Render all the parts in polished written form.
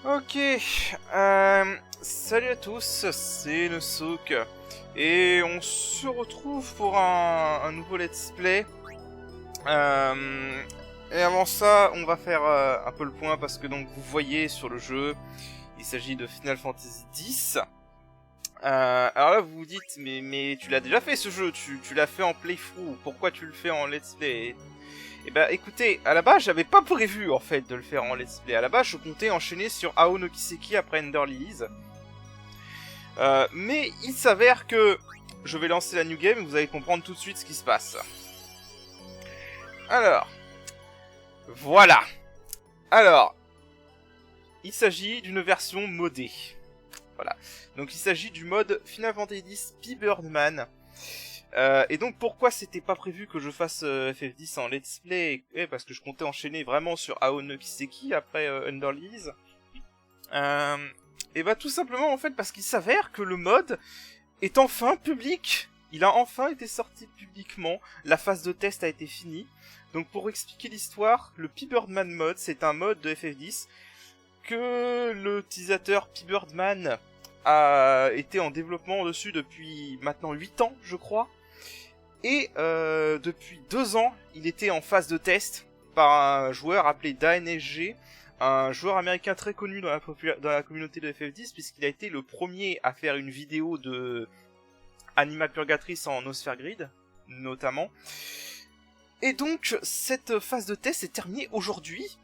Ok, salut à tous, c'est Nosuk, et on se retrouve pour un nouveau let's play. Et avant ça, on va faire un peu le point parce que donc vous voyez sur le jeu, il s'agit de Final Fantasy X. Alors là vous vous dites, mais tu l'as déjà fait ce jeu, tu l'as fait en playthrough, pourquoi tu le fais en let's play? Eh ben écoutez, à la base j'avais pas prévu en fait de le faire en let's play. À la base je comptais enchaîner sur Ao no Kiseki après Ender Lilies. Mais il s'avère que je vais lancer la new game et vous allez comprendre tout de suite ce qui se passe. Alors, voilà. Alors, il s'agit d'une version modée. Voilà. Donc il s'agit du mode Final Fantasy X P-Birdman. Et donc pourquoi c'était pas prévu que je fasse FF10 en let's play? Parce que je comptais enchaîner vraiment sur Ao no Kiseki après Ender Lilies. Et bah tout simplement en fait parce qu'il s'avère que le mode est enfin public. Il a enfin été sorti publiquement. La phase de test a été finie. Donc pour expliquer l'histoire, le P-Birdman mode c'est un mode de FF10 que l'utilisateur P-Birdman a été en développement dessus depuis maintenant 8 ans je crois. Et depuis 2 ans, il était en phase de test par un joueur appelé DaNSG, un joueur américain très connu dans la communauté de FF10, puisqu'il a été le premier à faire une vidéo de Anima Purgatrice en Nosfer Grid, notamment. Et donc, cette phase de test est terminée aujourd'hui,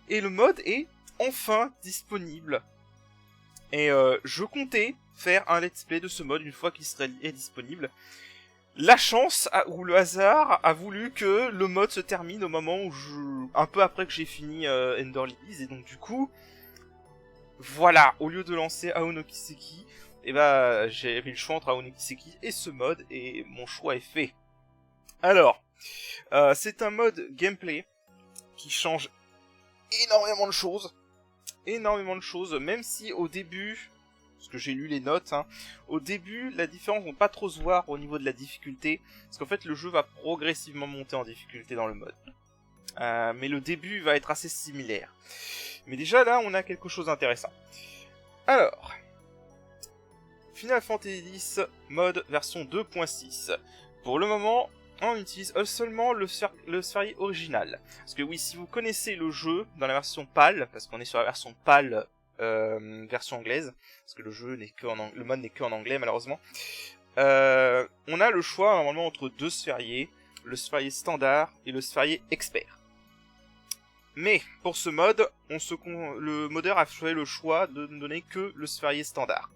et le mode est enfin disponible. Et je comptais faire un let's play de ce mode une fois qu'il serait disponible. La chance ou le hasard a voulu que le mode se termine au moment où un peu après que j'ai fini Ender Lilies, et donc du coup, voilà, au lieu de lancer Ao no Kiseki, et bah j'ai mis le choix entre Ao no Kiseki et ce mode, et mon choix est fait. Alors, c'est un mode gameplay qui change énormément de choses, même si au début, parce que j'ai lu les notes, au début, la différence ne va pas trop se voir au niveau de la difficulté, parce qu'en fait, le jeu va progressivement monter en difficulté dans le mode. Mais le début va être assez similaire. Mais déjà, là, on a quelque chose d'intéressant. Alors, Final Fantasy X mode version 2.6. Pour le moment, on utilise seulement le sphérié original. Parce que oui, si vous connaissez le jeu dans la version PAL, parce qu'on est sur la version PAL version anglaise, parce que le jeu n'est que le mode n'est que en anglais malheureusement. On a le choix normalement entre deux sphériés, le sphérié standard et le sphérié expert. Mais pour ce mode, le modeur a fait le choix de ne donner que le sphérié standard.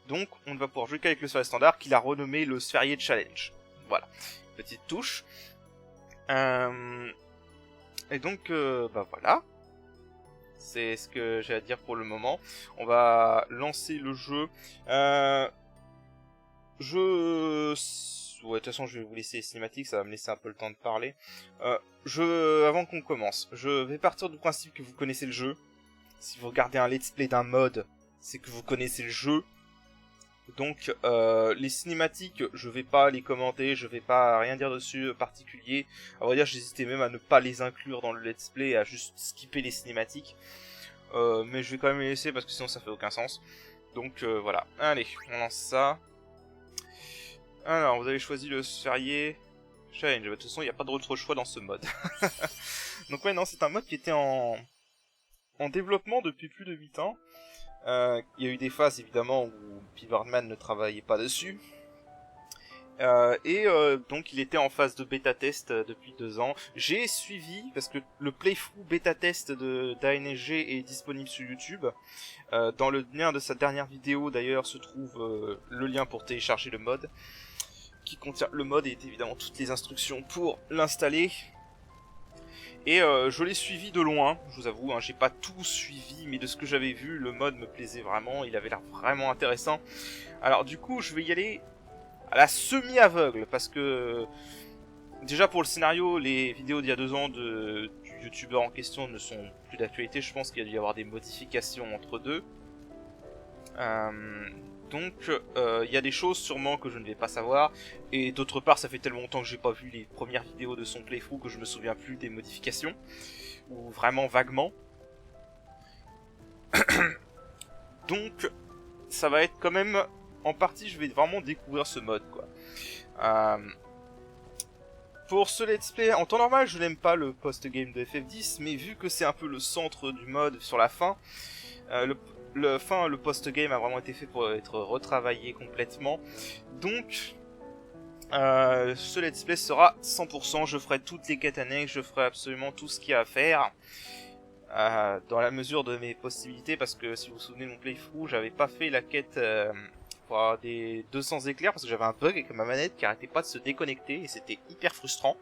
Donc on ne va pouvoir jouer qu'avec le sphérié standard qu'il a renommé le sphérié challenge. Voilà, petite touche. Et donc bah voilà. C'est ce que j'ai à dire pour le moment. On va lancer le jeu. Ouais, de toute façon, je vais vous laisser les cinématiques, ça va me laisser un peu le temps de parler. Avant qu'on commence, je vais partir du principe que vous connaissez le jeu. Si vous regardez un let's play d'un mode, c'est que vous connaissez le jeu. Donc, les cinématiques, je vais pas les commenter, je vais pas rien dire dessus particulier. À vrai dire, j'hésitais même à ne pas les inclure dans le let's play, à juste skipper les cinématiques. Mais je vais quand même les laisser parce que sinon ça fait aucun sens. Donc voilà, allez, on lance ça. Alors, vous avez choisi le sphérié challenge. De toute façon, il n'y a pas d'autre choix dans ce mode. Donc ouais, non, c'est un mode qui était en développement depuis plus de 8 ans. Il y a eu des phases évidemment où P-Birdman ne travaillait pas dessus. Donc il était en phase de bêta test depuis 2 ans. J'ai suivi, parce que le playthrough bêta test de DaNSG est disponible sur YouTube. Dans le lien de sa dernière vidéo d'ailleurs se trouve le lien pour télécharger le mode, qui contient le mode et évidemment toutes les instructions pour l'installer. Et je l'ai suivi de loin, je vous avoue, j'ai pas tout suivi, mais de ce que j'avais vu, le mode me plaisait vraiment, il avait l'air vraiment intéressant. Alors du coup, je vais y aller à la semi-aveugle, parce que déjà pour le scénario, les vidéos d'il y a 2 ans du youtubeur en question ne sont plus d'actualité, je pense qu'il y a dû y avoir des modifications entre deux. Donc il y a des choses sûrement que je ne vais pas savoir, et d'autre part ça fait tellement longtemps que j'ai pas vu les premières vidéos de son playthrough que je me souviens plus des modifications, ou vraiment vaguement. Donc, ça va être quand même... En partie, je vais vraiment découvrir ce mode, quoi. Pour ce let's play, en temps normal, je n'aime pas le post-game de FF10, mais vu que c'est un peu le centre du mode sur la fin, le post-game a vraiment été fait pour être retravaillé complètement. Donc, ce let's play sera 100%, je ferai toutes les quêtes annexes, je ferai absolument tout ce qu'il y a à faire. Dans la mesure de mes possibilités, parce que si vous vous souvenez de mon playthrough, j'avais pas fait la quête pour avoir des 200 éclairs, parce que j'avais un bug avec ma manette qui arrêtait pas de se déconnecter, et c'était hyper frustrant.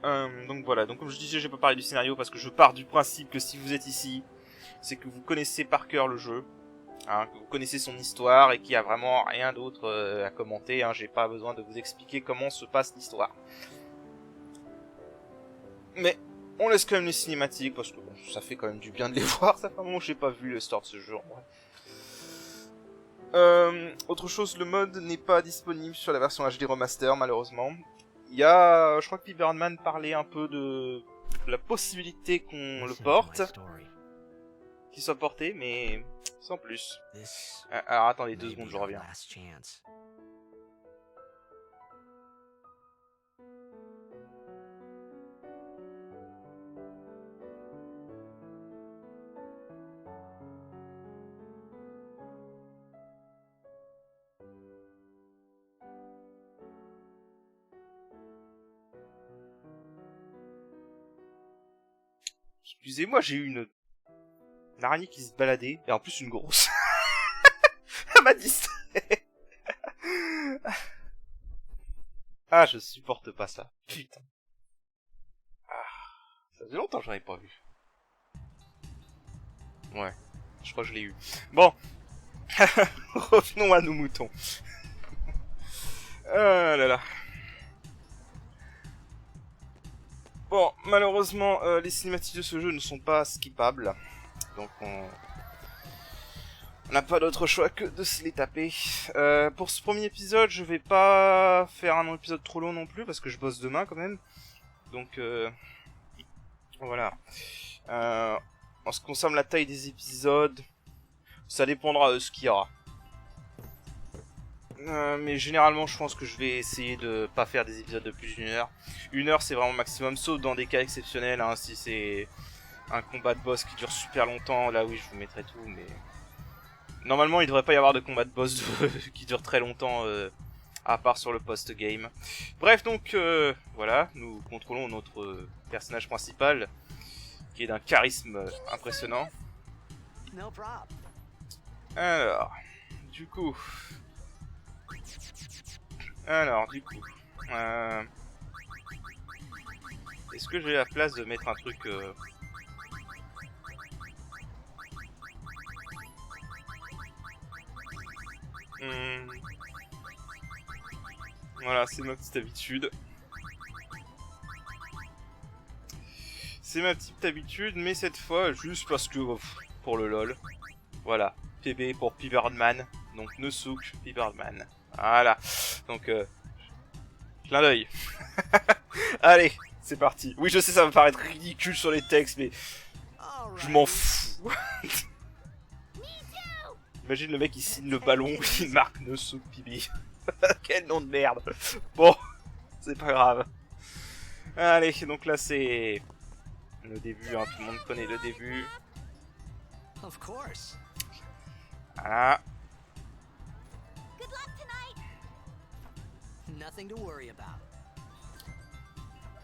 Donc voilà, donc comme je disais, j'ai pas parlé du scénario, parce que je pars du principe que si vous êtes ici, c'est que vous connaissez par cœur le jeu, hein, que vous connaissez son histoire, et qu'il y a vraiment rien d'autre à commenter, hein, j'ai pas besoin de vous expliquer comment se passe l'histoire. Mais on laisse quand même les cinématiques, parce que bon, ça fait quand même du bien de les voir, ça fait un moment que j'ai pas vu l'histoire de ce jeu, en vrai. Autre chose, le mode n'est pas disponible sur la version HD Remaster, malheureusement. Il y a, je crois que Piberman parlait un peu de la possibilité qu'on le porte, qu'il soit porté, mais sans plus. Alors attendez 2 secondes, je reviens. Excusez-moi, j'ai eu une araignée qui se baladait, et en plus une grosse. Elle m'a distrait. Ah, je supporte pas ça. Putain. Ça faisait longtemps que j'en avais pas vu. Ouais, je crois que je l'ai eu. Bon. Revenons à nos moutons. Ah là là. Bon, malheureusement, les cinématiques de ce jeu ne sont pas skippables. Donc on n'a pas d'autre choix que de se les taper. Pour ce premier épisode, je vais pas faire un épisode trop long non plus, parce que je bosse demain quand même. Donc voilà. En ce qui concerne la taille des épisodes, ça dépendra de ce qu'il y aura. Mais généralement, je pense que je vais essayer de pas faire des épisodes de plus d'une heure. 1 heure, c'est vraiment maximum, sauf dans des cas exceptionnels, hein, si c'est un combat de boss qui dure super longtemps, là oui, je vous mettrai tout, mais... Normalement, il devrait pas y avoir de combat de boss qui dure très longtemps, à part sur le post-game. Bref, donc, voilà, nous contrôlons notre personnage principal, qui est d'un charisme impressionnant. Alors, du coup... est-ce que j'ai la place de mettre un truc Voilà, c'est ma petite habitude. C'est ma petite habitude, mais cette fois, juste parce que... pour le lol. Voilà, PB pour Piberman. Donc Nosuk Piberman. Voilà, donc... clin d'œil. Allez, c'est parti. Oui, je sais, ça va paraître ridicule sur les textes, mais... je m'en fous. Imagine le mec, il signe le ballon, il marque Nosuk Pibi. Quel nom de merde. Bon, c'est pas grave. Allez, donc là, c'est... le début, hein, tout le monde connaît le début. Voilà. Nothing to worry about.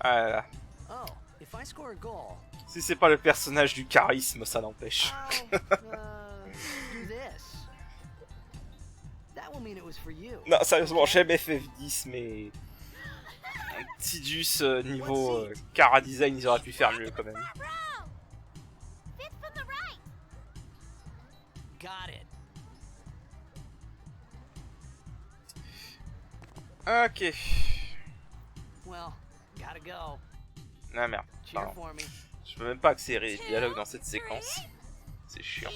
Voilà. Oh, if I score a goal, Si c'est pas le personnage du charisme, ça n'empêche. do this. That will mean it was for you. Non, sérieusement, j'aime FF10, mais... Tidus, niveau Cara Design, ils auraient pu faire mieux quand même. Got it. Ok. Well, gotta go. Ah merde, Cheer pardon. for me. Je peux même pas accélérer les dialogues dans cette séquence. C'est chiant.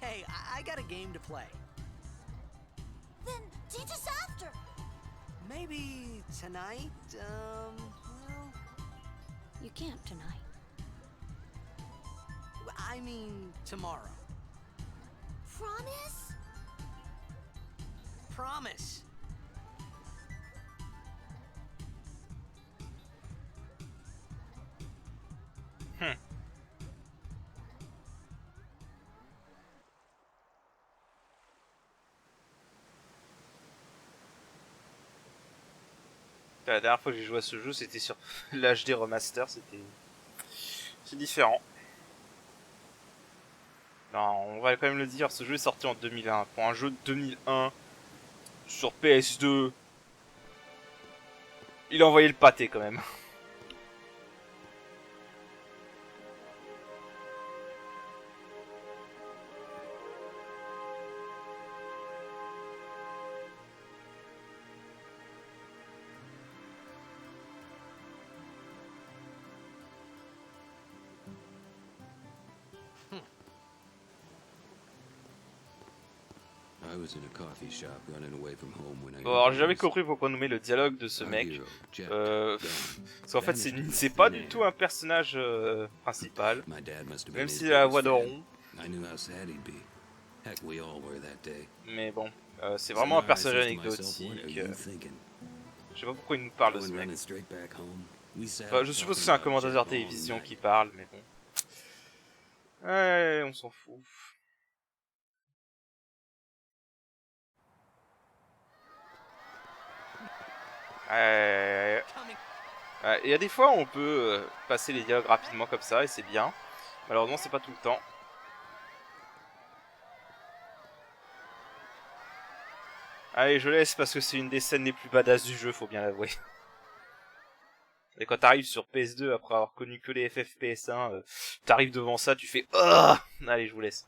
Hey, I got a game to play. Then teach us after. Maybe tonight, well... You can't tonight. I mean tomorrow. Promise? Promise. La dernière fois que j'ai joué à ce jeu, c'était sur l'HD Remaster, c'est différent. Non, on va quand même le dire, ce jeu est sorti en 2001. Pour un jeu de 2001 sur PS2, il a envoyé le pâté quand même. I was in a coffee shop running away from home when I Bon, alors j'ai jamais compris pourquoi nommer le dialogue de ce mec. Parce qu'en fait, c'est pas du tout un personnage principal. Même s'il a la voix de rond. Mais bon, c'est vraiment un personnage anecdotique. Je sais pas pourquoi il nous parle de ce mec. Enfin, je suppose que c'est un commentateur télévision qui parle, mais bon. Ouais, on s'en fout. Il y a des fois où on peut passer les dialogues rapidement comme ça et c'est bien. Malheureusement c'est pas tout le temps. Allez, je laisse parce que c'est une des scènes les plus badass du jeu, faut bien l'avouer. Et quand t'arrives sur PS2 après avoir connu que les FFPS1, t'arrives devant ça, tu fais oh. Allez, je vous laisse.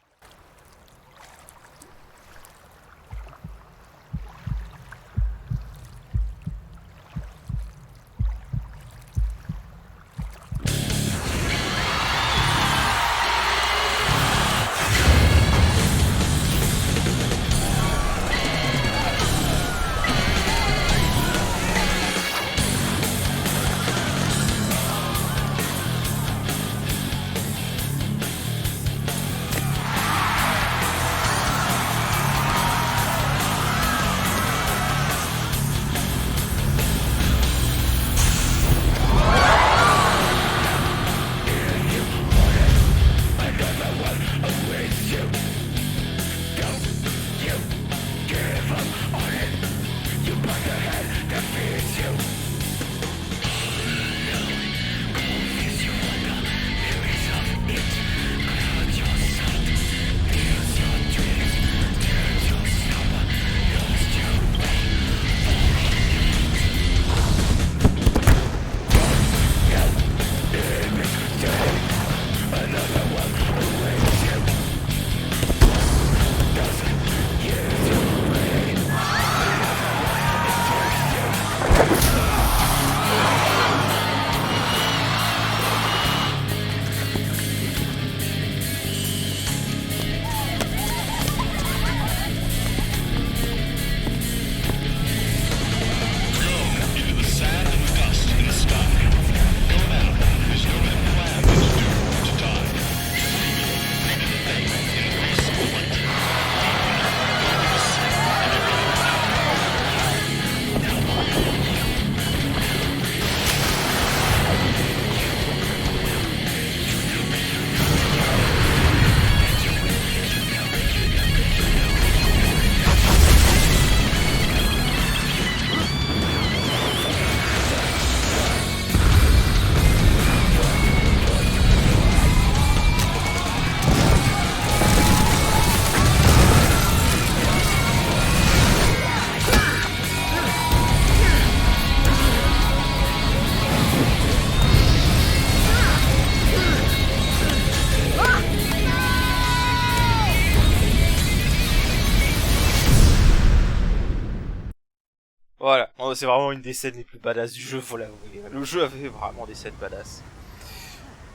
Voilà, c'est vraiment une des scènes les plus badass du jeu, faut l'avouer. Le jeu avait vraiment des scènes badass.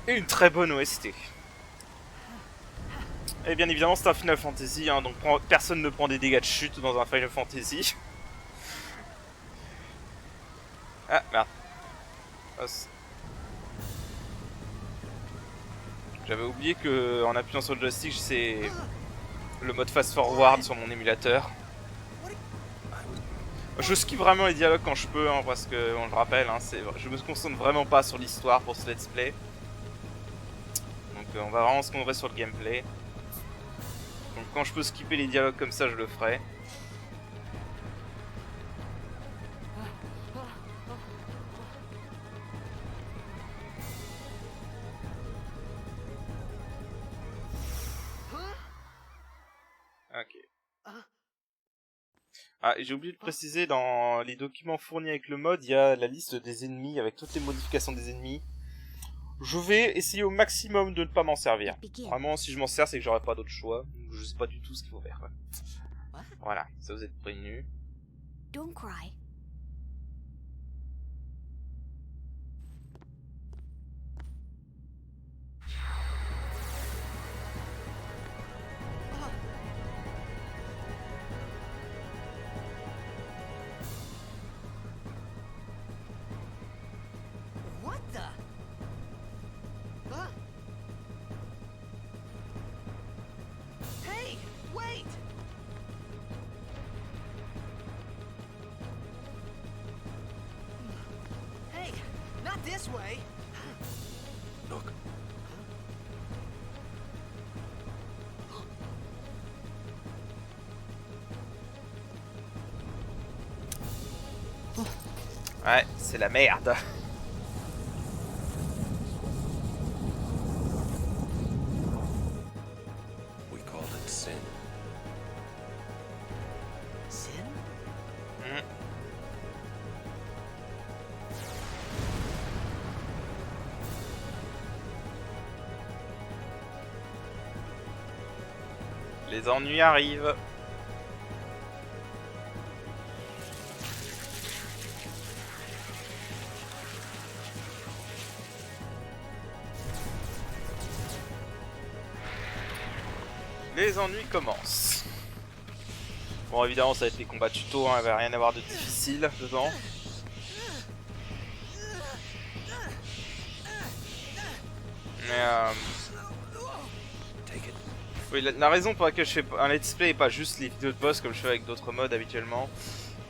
Et une très bonne OST. Et bien évidemment c'est un Final Fantasy, hein, donc personne ne prend des dégâts de chute dans un Final Fantasy. Ah merde. J'avais oublié que en appuyant sur le joystick, c'est le mode fast forward sur mon émulateur. Je skip vraiment les dialogues quand je peux, hein, parce que, on le rappelle, hein, je me concentre vraiment pas sur l'histoire pour ce let's play. Donc on va vraiment se concentrer sur le gameplay. Donc quand je peux skipper les dialogues comme ça, je le ferai. Ok. Ah, j'ai oublié de préciser, dans les documents fournis avec le mode, il y a la liste des ennemis avec toutes les modifications des ennemis. Je vais essayer au maximum de ne pas m'en servir. Vraiment, si je m'en sers, c'est que j'aurai pas d'autre choix. Je sais pas du tout ce qu'il faut faire. Voilà, ça vous êtes prévenus. Don't cry. What the? Huh? Hey, wait! Hey, not this way. Look. Ouais, c'est la merde. We called it sin. Sin? Hmm. Les ennuis arrivent. Les ennuis commencent. Bon, évidemment, ça va être les combats tuto, hein, il va rien avoir de difficile dedans. Mais Take it. oui, la raison pour laquelle je fais un let's play et pas juste les vidéos de boss comme je fais avec d'autres modes habituellement,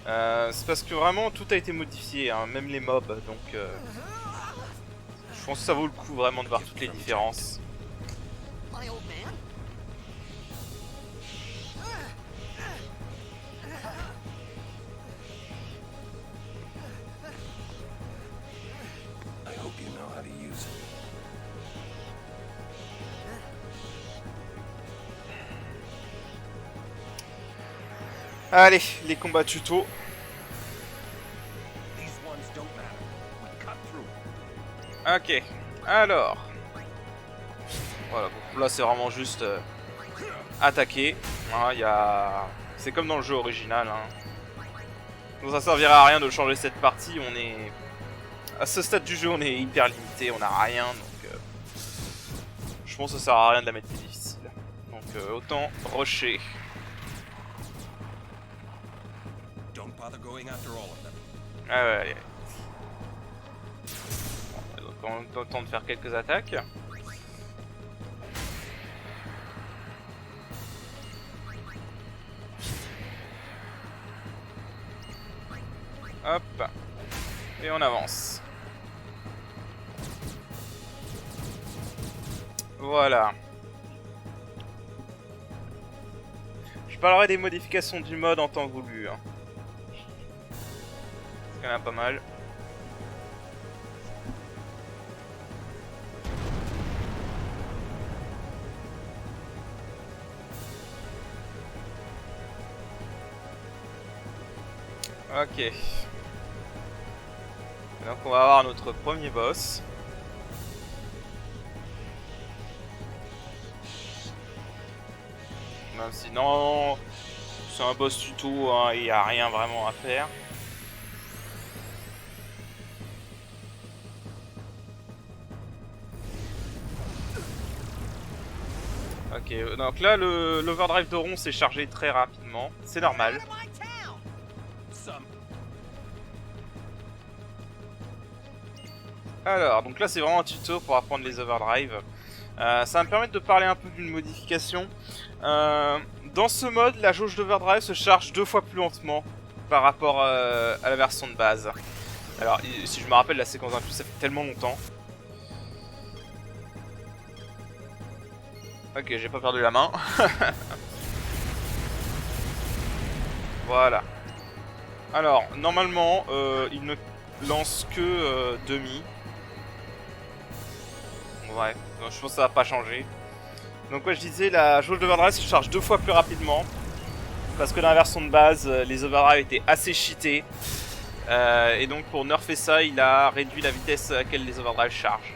c'est parce que vraiment tout a été modifié, hein, même les mobs, donc je pense que ça vaut le coup vraiment de voir toutes les différences. My old man? I hope you know how to use it. Allez, les combats tuto. These ones don't matter. We cut through. Ok, alors. Voilà, donc là c'est vraiment juste attaquer. Hein, c'est comme dans le jeu original. Hein. Donc ça servira à rien de changer cette partie. On est à ce stade du jeu, on est hyper limité, on a rien. Donc je pense que ça sert à rien de la mettre plus difficile. Donc autant rusher. Don't bother going after all of them. Ah ouais, allez. Bon, donc on a le temps de faire quelques attaques. Hop. Et on avance. Voilà. Je parlerai des modifications du mode en temps voulu. Hein. C'est quand même pas mal. Ok. Donc on va avoir notre premier boss. Même si non, c'est un boss tuto, hein, il n'y a rien vraiment à faire. Ok, donc là l'overdrive de rond s'est chargé très rapidement, c'est normal. Alors, donc là c'est vraiment un tuto pour apprendre les overdrive. Ça va me permettre de parler un peu d'une modification. Dans ce mode, la jauge d'overdrive se charge 2 fois plus lentement par rapport à la version de base. Alors, si je me rappelle, la séquence d'impulse, ça fait tellement longtemps. Ok, j'ai pas perdu la main. Voilà. Alors, normalement, il ne lance que demi. Ouais, donc je pense que ça va pas changer. Donc ouais, je disais, la jauge d'overdrive se charge 2 fois plus rapidement. Parce que dans la version de base, les overdrive étaient assez cheatés. Et donc pour nerfer ça, il a réduit la vitesse à laquelle les overdrive chargent.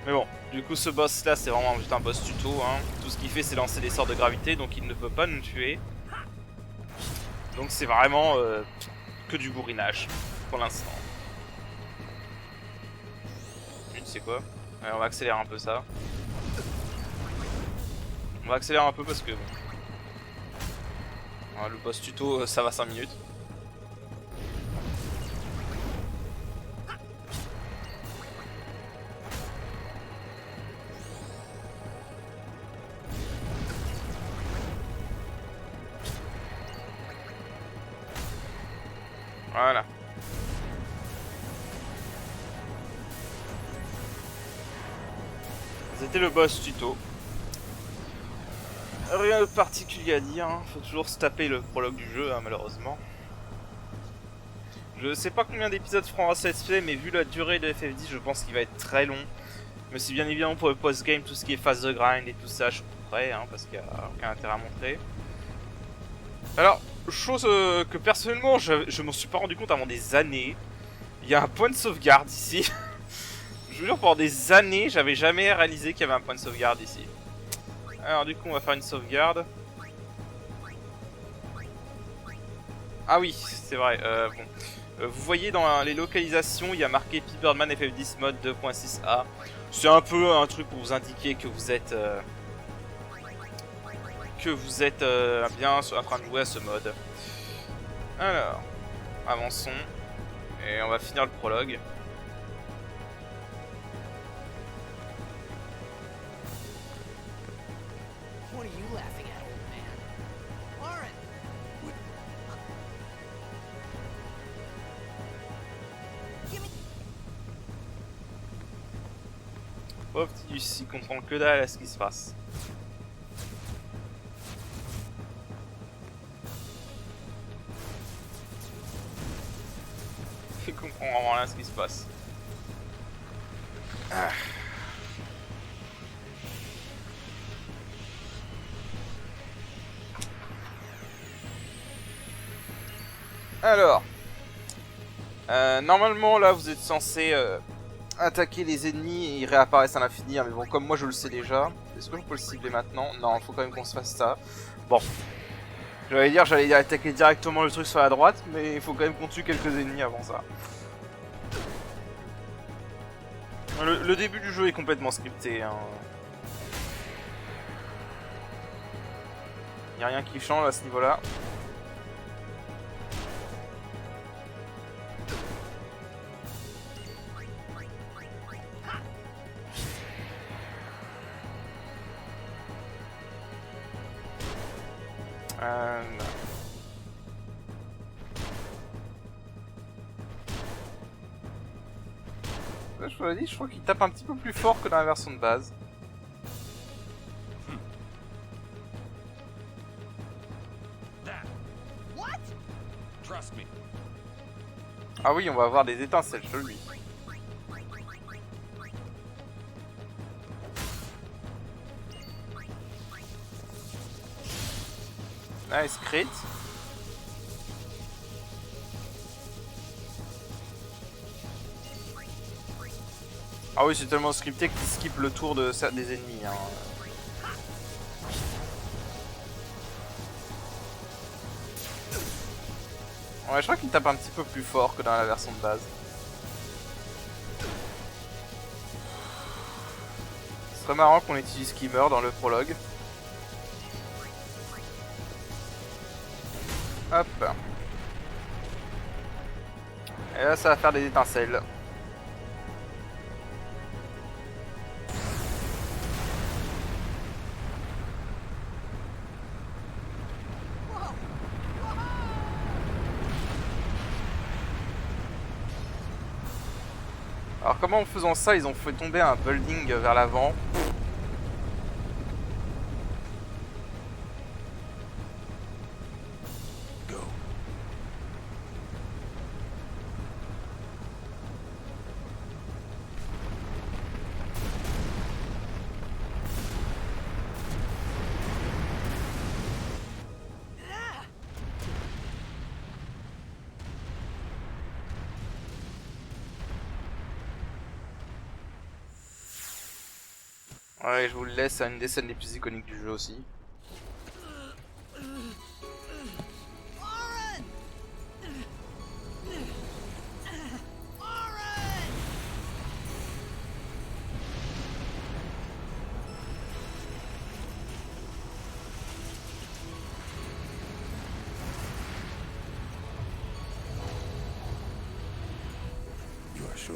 Mais bon, du coup ce boss là c'est vraiment juste un boss tuto, hein. Tout ce qu'il fait c'est lancer des sorts de gravité, donc il ne peut pas nous tuer. Donc c'est vraiment que du bourrinage pour l'instant. C'est quoi? On va accélérer un peu ça. On va accélérer un peu parce que bon. Le boss tuto ça va 5 minutes. Voilà. C'était le boss tuto. Rien de particulier à dire, hein. Faut toujours se taper le prologue du jeu, hein, malheureusement. Je sais pas combien d'épisodes feront cette fait, mais vu la durée de FF10, je pense qu'il va être très long. Mais si bien évidemment pour le post-game, tout ce qui est phase de grind et tout ça, je suis prêt, hein, parce qu'il n'y a aucun intérêt à montrer. Alors, chose que personnellement, je m'en suis pas rendu compte avant des années. Il y a un point de sauvegarde ici. Je vous jure, pendant des années, j'avais jamais réalisé qu'il y avait un point de sauvegarde ici. Alors du coup, on va faire une sauvegarde. Ah oui, c'est vrai. Bon. Vous voyez dans les localisations, il y a marqué P-Birdman FF10 mode 2.6a. C'est un peu un truc pour vous indiquer que vous êtes bien en train de jouer à ce mode. Alors, avançons et on va finir le prologue. What are you laughing at, old man? Lauren! Give me... Pauvre Tidus, il comprend que dalle à ce qui se passe. Il comprend vraiment rien à ce qui se passe. Ah. Alors, normalement là vous êtes censé attaquer les ennemis et ils réapparaissent à l'infini, mais bon comme moi je le sais déjà, est-ce que je peux le cibler maintenant? Non, il faut quand même qu'on se fasse ça. Bon, j'allais attaquer directement le truc sur la droite, mais il faut quand même qu'on tue quelques ennemis avant ça. Le début du jeu est complètement scripté, hein. Y a rien qui change à ce niveau-là. Là, je vous l'ai dit, je crois qu'il tape un petit peu plus fort que dans la version de base. What? Trust me. Ah oui, on va avoir des étincelles chez lui. Nice crit. Ah oui, c'est tellement scripté qu'il skip le tour des ennemis, hein. Ouais, je crois qu'il tape un petit peu plus fort que dans la version de base. Ce serait marrant qu'on utilise Skimmer dans le prologue. Hop. Et là, ça va faire des étincelles. Alors comment en faisant ça, ils ont fait tomber un building vers l'avant. Go. Ouais, je vous le laisse, c'est une des scènes les plus iconiques du jeu aussi. You are sure?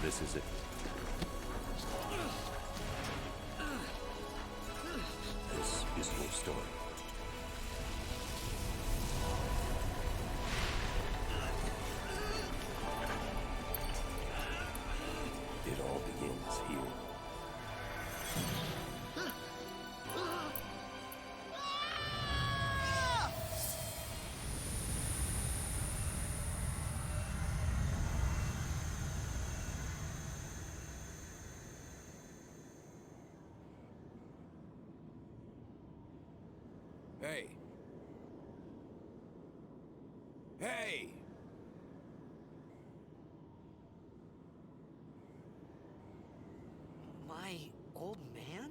This is it. This is your story. It all begins here. Hey. Hey! My old man?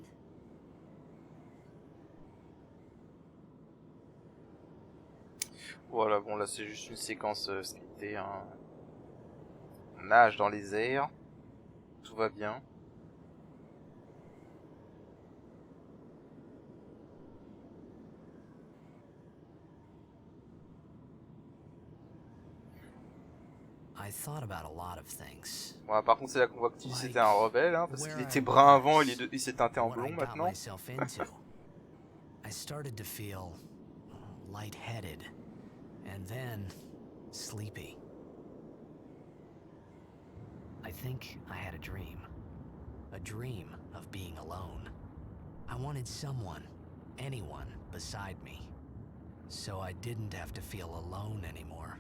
Voilà, bon là c'est juste une séquence scriptée. Hein. On nage dans les airs. Tout va bien. I thought about a lot of things. Bon, par contre c'est là qu'on voit que Tilly c'était un rebelle, hein, parce qu'il était brun avant, il s'est teinté en What I blond got maintenant. myself into. I started to feel lightheaded, and then sleepy. I think I had a dream of being alone. I wanted someone, anyone beside me, so I didn't have to feel alone anymore.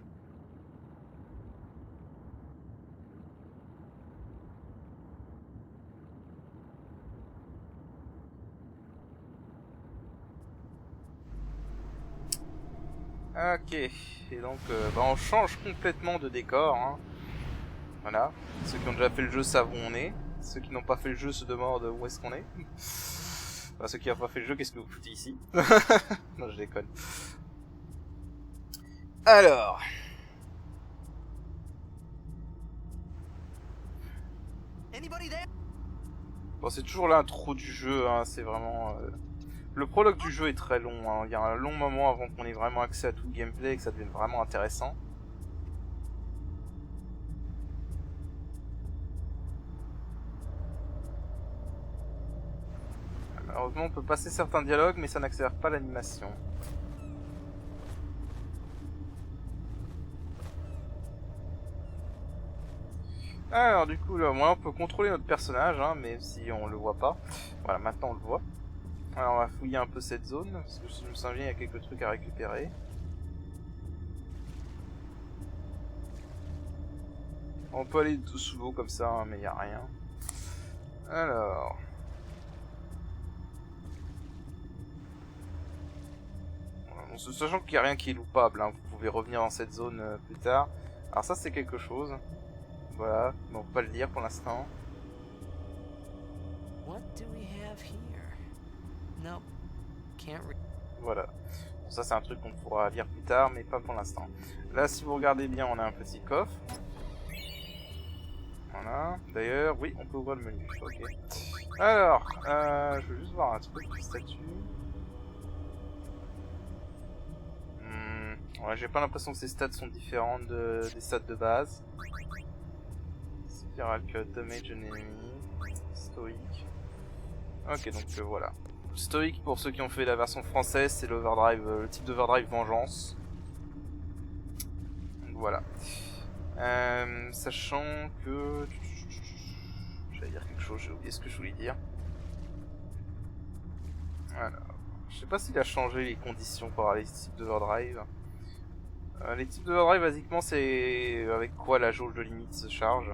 Ok, et donc bah, on change complètement de décor. Hein. Voilà, ceux qui ont déjà fait le jeu savent où on est. Ceux qui n'ont pas fait le jeu se demandent où est-ce qu'on est. Enfin, ceux qui n'ont pas fait le jeu, qu'est-ce que vous foutez ici? Non, je déconne. Alors... Anybody there? Bon, c'est toujours l'intro du jeu, hein, c'est vraiment... Le prologue du jeu est très long, hein. Il y a un long moment avant qu'on ait vraiment accès à tout le gameplay et que ça devienne vraiment intéressant. Malheureusement, on peut passer certains dialogues, mais ça n'accélère pas l'animation. Alors du coup, là, on peut contrôler notre personnage, hein, même si on le voit pas. Voilà, maintenant on le voit. Alors on va fouiller un peu cette zone, parce que si je me souviens, il y a quelques trucs à récupérer. On peut aller sous l'eau comme ça, hein, mais il n'y a rien. Alors... Bon, sachant qu'il n'y a rien qui est loupable, hein, vous pouvez revenir dans cette zone plus tard. Alors ça c'est quelque chose. Voilà, mais on peut pas le lire pour l'instant. What do we have here? Nope. Can't read. Voilà. Ça c'est un truc qu'on pourra lire plus tard, mais pas pour l'instant. Là, si vous regardez bien, on a un petit coffre. Voilà. D'ailleurs, oui, on peut ouvrir le menu. Ok. Alors, je veux juste voir un truc, statue. Ouais, j'ai pas l'impression que ces stats sont différentes des stats de base. Spiral cut, damage enemy, stoic. Ok, donc voilà. stoïque pour ceux qui ont fait la version française, c'est l'overdrive, le type d'overdrive vengeance. Donc, voilà. Sachant que... J'allais dire quelque chose, j'ai oublié ce que je voulais dire. Voilà. Je sais pas s'il a changé les conditions pour les types d'overdrive. Les types d'overdrive, basiquement, c'est avec quoi la jauge de limite se charge.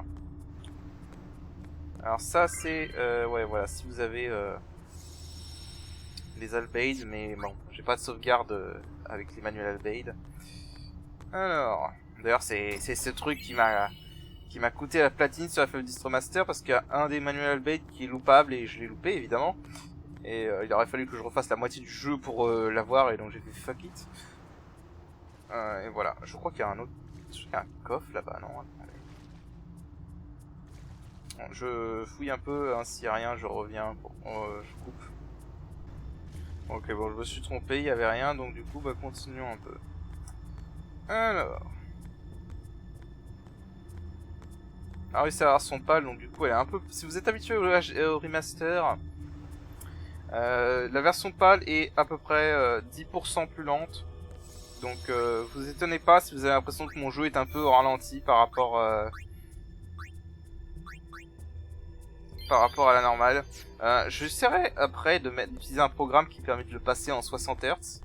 Alors ça, c'est... ouais, voilà, si vous avez les Albeid, mais bon, j'ai pas de sauvegarde avec les manuels Albeid. Alors... D'ailleurs, c'est ce truc qui m'a coûté la platine sur FF Distromaster, parce qu'il y a un des manuels Albeid qui est loupable, et je l'ai loupé, évidemment. Et il aurait fallu que je refasse la moitié du jeu pour l'avoir, et donc j'ai fait fuck it. Et voilà, je crois qu'il y a un autre... Il y a un coffre là-bas, non? Attendez. Bon, je fouille un peu, hein, s'il n'y a rien, je reviens. Bon, je coupe. Ok, bon, je me suis trompé, il n'y avait rien, donc du coup, bah continuons un peu. Alors... Ah oui, c'est la version pâle, donc du coup, elle est un peu... Si vous êtes habitué au remaster... la version pâle est à peu près 10% plus lente. Donc vous étonnez pas si vous avez l'impression que mon jeu est un peu au ralenti par rapport à la normale. J'essaierai après d'utiliser un programme qui permet de le passer en 60 Hz.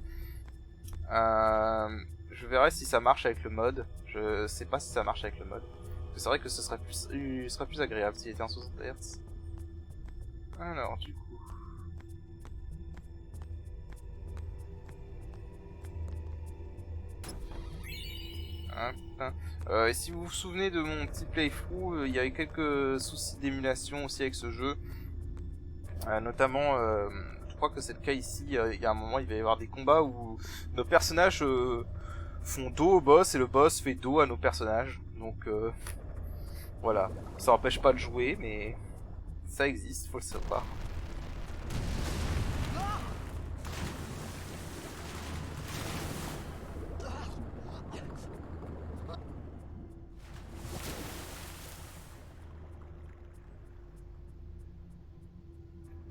Je verrai si ça marche avec le mode. Je sais pas si ça marche avec le mode. C'est vrai que ce serait plus agréable s'il était en 60 Hz. Alors du coup... et si vous vous souvenez de mon petit playthrough, il y avait quelques soucis d'émulation aussi avec ce jeu. Notamment, je crois que c'est le cas ici, il y a un moment il va y avoir des combats où nos personnages font dos au boss et le boss fait dos à nos personnages. Donc voilà, ça n'empêche pas de jouer, mais ça existe, faut le savoir.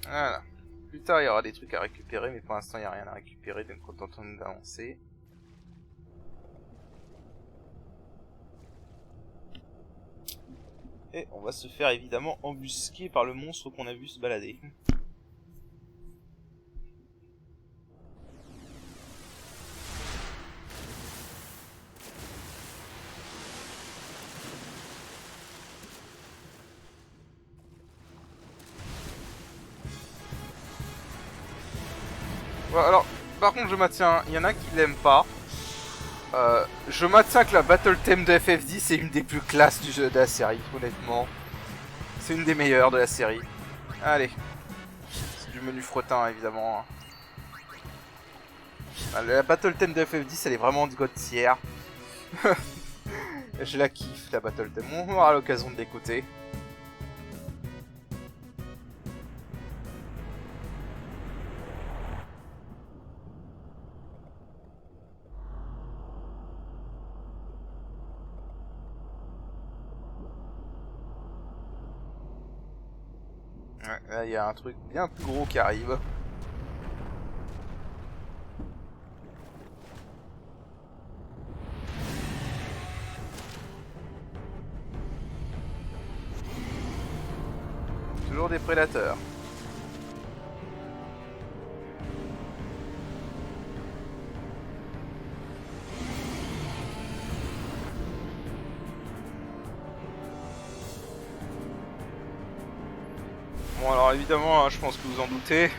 Voilà. Plus tard, il y aura des trucs à récupérer, mais pour l'instant, il n'y a rien à récupérer, donc contentons-nous d'avancer. Et on va se faire évidemment embusquer par le monstre qu'on a vu se balader. Bon, alors, par contre, je maintiens, il y en a qui l'aiment pas. Je maintiens que la battle theme de FF10 est une des plus classes du jeu de la série, honnêtement. C'est une des meilleures de la série. Allez. C'est du menu frottin, évidemment. La battle theme de FF10, elle est vraiment de god tier. Je la kiffe, la battle theme. On aura l'occasion de l'écouter. Ouais, là, il y a un truc bien plus gros qui arrive. Toujours des prédateurs. Bon, alors évidemment, hein, je pense que vous en doutez.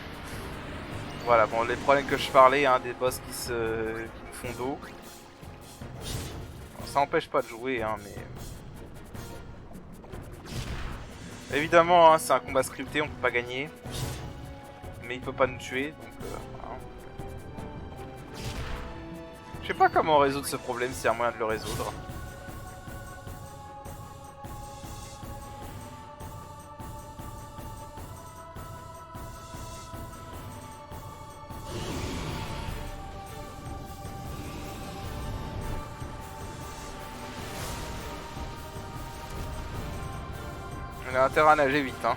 Voilà, bon, les problèmes que je parlais, hein, des boss qui me font dos. Alors, ça empêche pas de jouer, hein, mais... Évidemment, hein, c'est un combat scripté, on peut pas gagner. Mais il peut pas nous tuer, donc... Voilà. Je sais pas comment résoudre ce problème, s'il y a moyen de le résoudre. On a intérêt à nager vite, hein.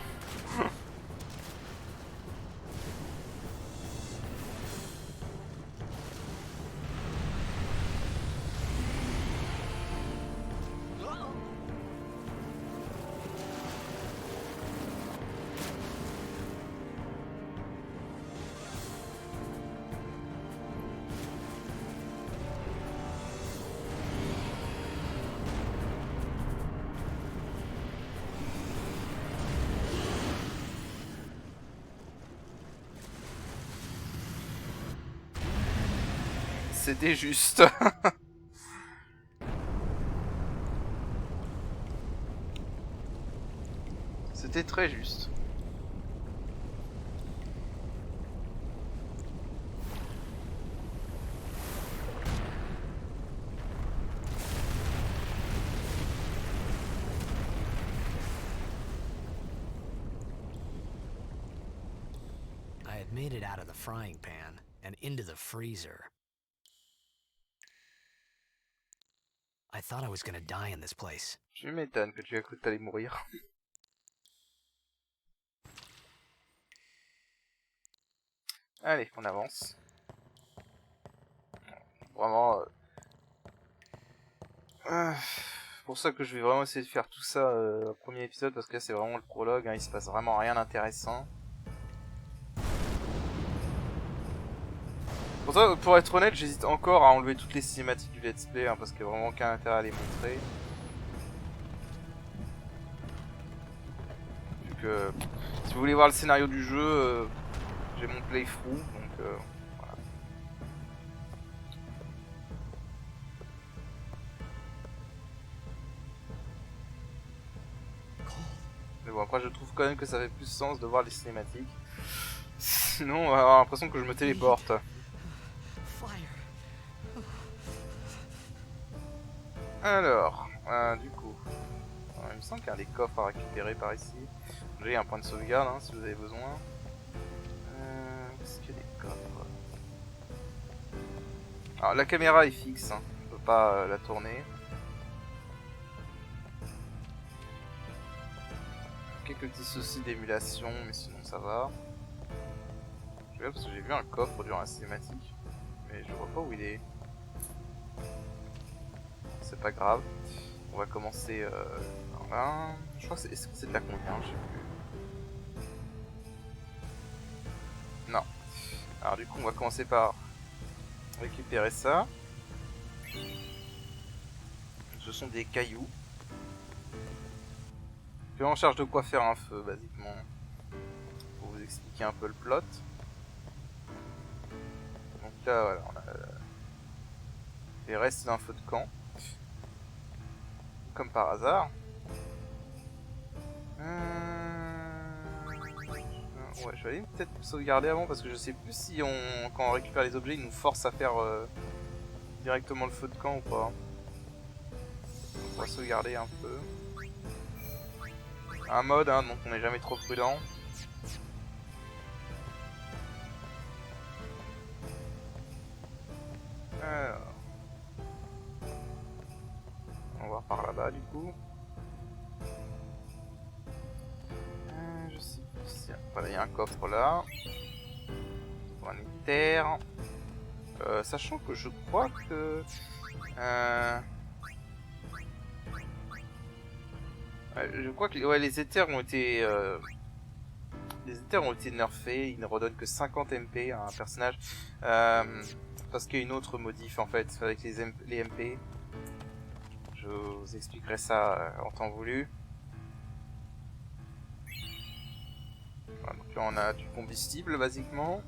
C'était juste. C'était très juste. I had made it out of the frying pan and into the freezer. I thought I was gonna die in this place. Je m'étonne que tu as cru que t'allais mourir. Allez, on avance. Vraiment... pour ça que je vais vraiment essayer de faire tout ça au premier épisode, parce que là c'est vraiment le prologue, hein, il se passe vraiment rien d'intéressant. Pour ça, pour être honnête, j'hésite encore à enlever toutes les cinématiques du let's play, hein, parce qu'il n'y a vraiment aucun intérêt à les montrer. Vu que, si vous voulez voir le scénario du jeu, j'ai mon playthrough, donc voilà. Mais bon, après je trouve quand même que ça fait plus sens de voir les cinématiques. Sinon, on va avoir l'impression que je me téléporte. Alors, du coup, il me semble qu'il y a des coffres à récupérer par ici. J'ai un point de sauvegarde hein, si vous avez besoin. Est-ce qu'il y a des coffres? Alors, la caméra est fixe, hein. Je peux pas la tourner. Quelques petits soucis d'émulation, mais sinon ça va. Je regarde parce que j'ai vu un coffre durant la cinématique, mais je vois pas où il est. C'est pas grave. On va commencer par là. Je crois que c'est... Est-ce que c'est de la combien? Je sais plus. Non. Alors du coup, on va commencer par récupérer ça. Ce sont des cailloux. Puis on cherche de quoi faire un feu, basiquement. Pour vous expliquer un peu le plot. Donc là, voilà, on a les restes d'un feu de camp. Comme par hasard. Ouais, je vais aller peut-être sauvegarder avant parce que je sais plus si quand on récupère les objets, ils nous forcent à faire directement le feu de camp ou pas. On va sauvegarder un peu. Un mode, hein, donc on n'est jamais trop prudent. Alors. On va voir par là-bas du coup. Je sais plus si... Voilà, il y a un coffre là. Pour un éther. Sachant que je crois que... je crois que ouais, les éthers ont été... les éthers ont été nerfés. Ils ne redonnent que 50 MP à un personnage. Parce qu'il y a une autre modif en fait avec les MP. Je vous expliquerai ça en temps voulu. Voilà, donc là on a du combustible basiquement.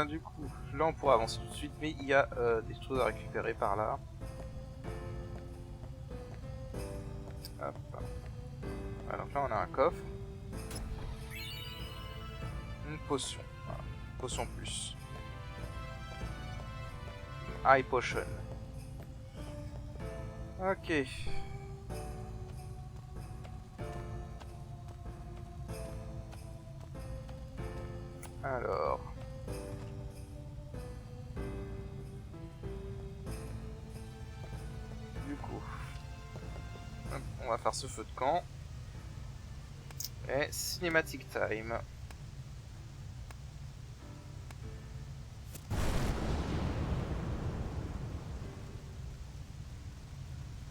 Du coup, là on pourra avancer tout de suite, mais il y a des choses à récupérer par là. Hop. Voilà, donc là on a un coffre. Une potion. Voilà. Potion plus. High potion. Ok. Alors. Du coup. Hop, on va faire ce feu de camp. Et cinématique time.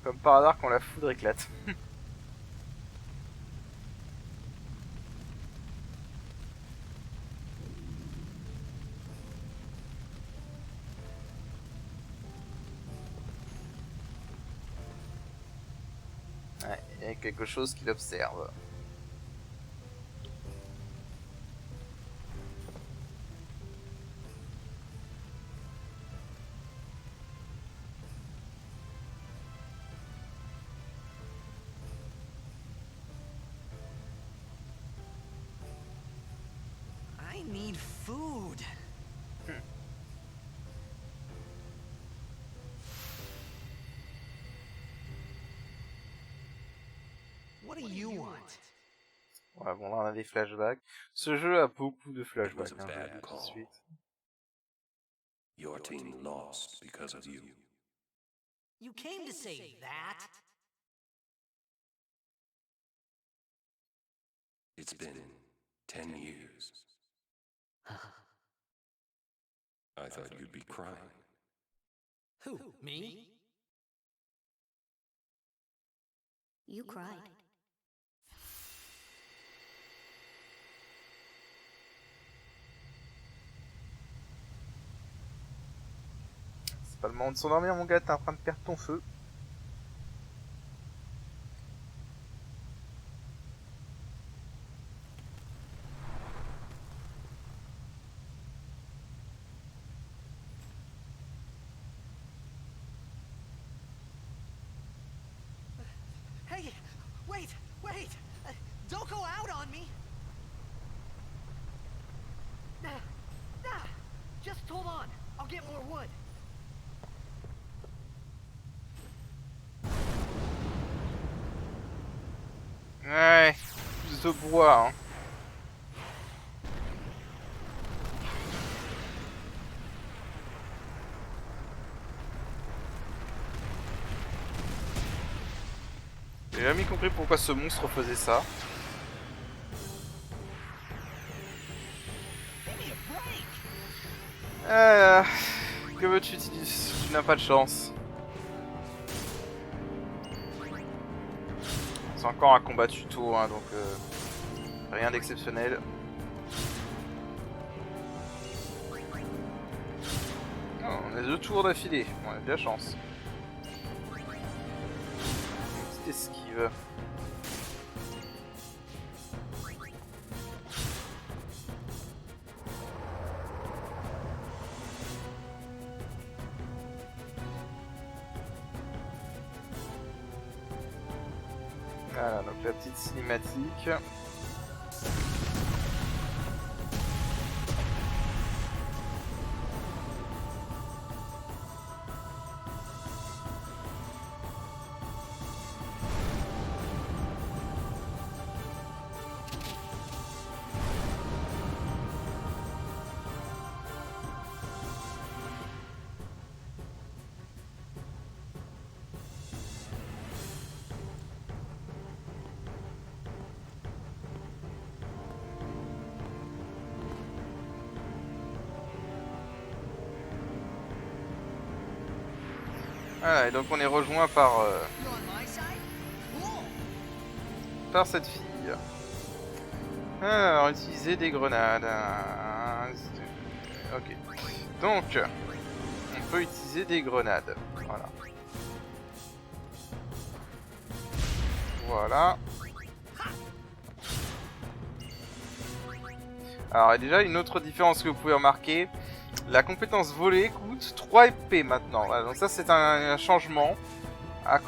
Comme par hasard quand la foudre éclate. Ouais, il y a quelque chose qui l'observe. food. What do you want? Ouais, bon, là, on a des flashbacks. Ce jeu a beaucoup de It was flashbacks, a hein, je le bad dis tout de call. suite. Your team lost because of you. You came to say that? It's been 10 years. I thought you'd be crying. Who, me? You cried. C'est pas le moment de s'endormir, mon gars, t'es en train de perdre ton feu. Hey, wait! Don't go out on me! Just hold on. I'll get more wood. Ouais, plus de bois, hein. J'ai jamais compris pourquoi ce monstre faisait ça. Que veux-tu, Tidus? Tu n'as pas de chance. C'est encore un combat tuto, hein, donc rien d'exceptionnel. Oh, on a 2 tours d'affilée, on a de la chance. Une petite esquive. Voilà, donc la petite cinématique. Voilà, et donc on est rejoint par, You on my side? Cool. par cette fille. Alors, utiliser des grenades. Ok. Donc, on peut utiliser des grenades. Voilà. Voilà. Alors, il y a déjà une autre différence que vous pouvez remarquer. La compétence volée coûte 3 épées maintenant. Voilà, donc ça, c'est un changement à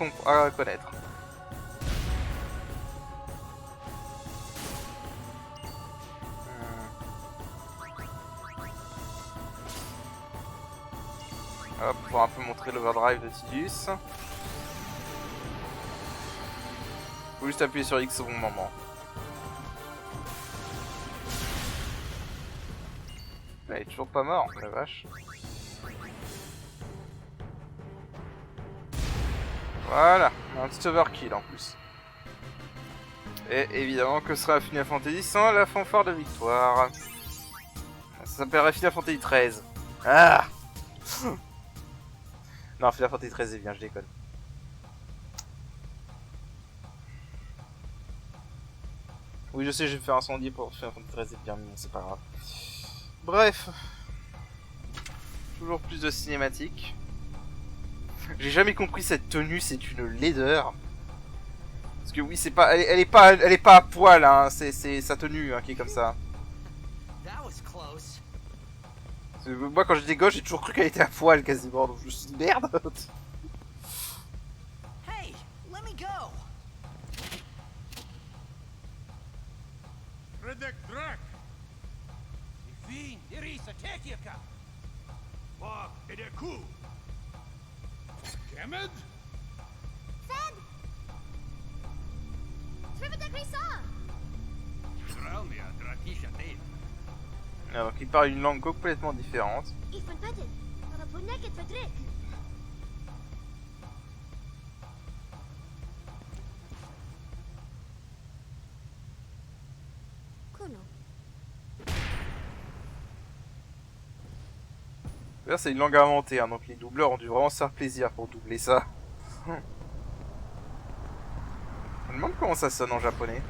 connaître. Hop, pour un peu montrer l'overdrive de Tidus. Faut juste appuyer sur X au bon moment. Il est toujours pas mort, la vache. Voilà, un petit overkill en plus. Et évidemment, que sera Final Fantasy sans la fanfare de victoire? Ça s'appellerait Final Fantasy 13. Ah. Non, Final Fantasy 13 est bien, je déconne. Oui, je sais, je vais faire incendier pour Final Fantasy 13 est bien, mais bon, c'est pas grave. Bref. Toujours plus de cinématiques. J'ai jamais compris cette tenue, c'est une laideur. Parce que oui, c'est pas, elle est pas à poil, hein. C'est sa tenue hein, qui est comme ça. That was close. Moi, quand j'étais gauche, j'ai toujours cru qu'elle était à poil quasiment. Donc je me suis dit merde. Hey, let me go. Redek Drak! Enfim, Fed! Trivida Grisa! Alors, donc il parle une langue complètement différente. Ifan Petit, para Punek et Fedric. Kuno. D'ailleurs, c'est une langue inventée, hein, donc les doubleurs ont dû vraiment se faire plaisir pour doubler ça. Je me demande comment ça sonne en japonais.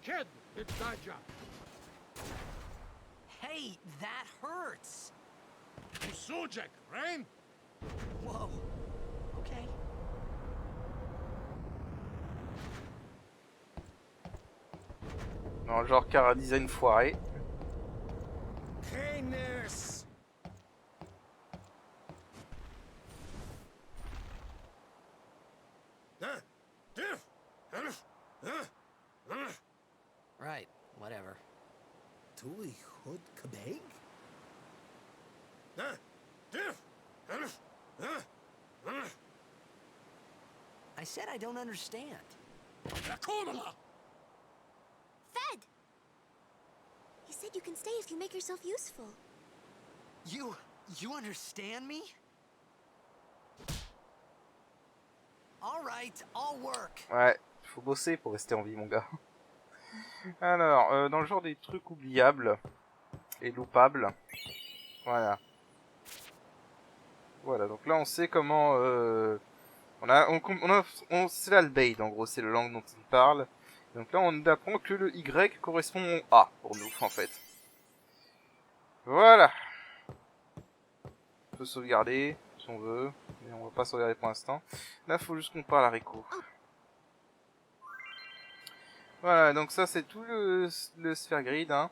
Kid, it's Daija. Hey, that hurts! Usujek, right? Whoa. Okay. Dans le genre car design foiré. Hey, nurse. Right, whatever. Tuli Hood Kabeg? I said I don't understand. Fed! He said you can stay if you make yourself useful. You understand me? All right, I'll work. Ouais, faut bosser pour rester en vie, mon gars. Alors, dans le genre des trucs oubliables et loupables. Voilà. Voilà, donc là on sait comment... c'est l'Albeid, en gros, c'est la langue dont il parle. Donc là on apprend que le Y correspond au A pour nous, en fait. Voilà. On peut sauvegarder, si on veut, mais on va pas sauvegarder pour l'instant. Là, faut juste qu'on parle à Rico. Voilà, donc ça c'est tout le Sphere Grid, hein.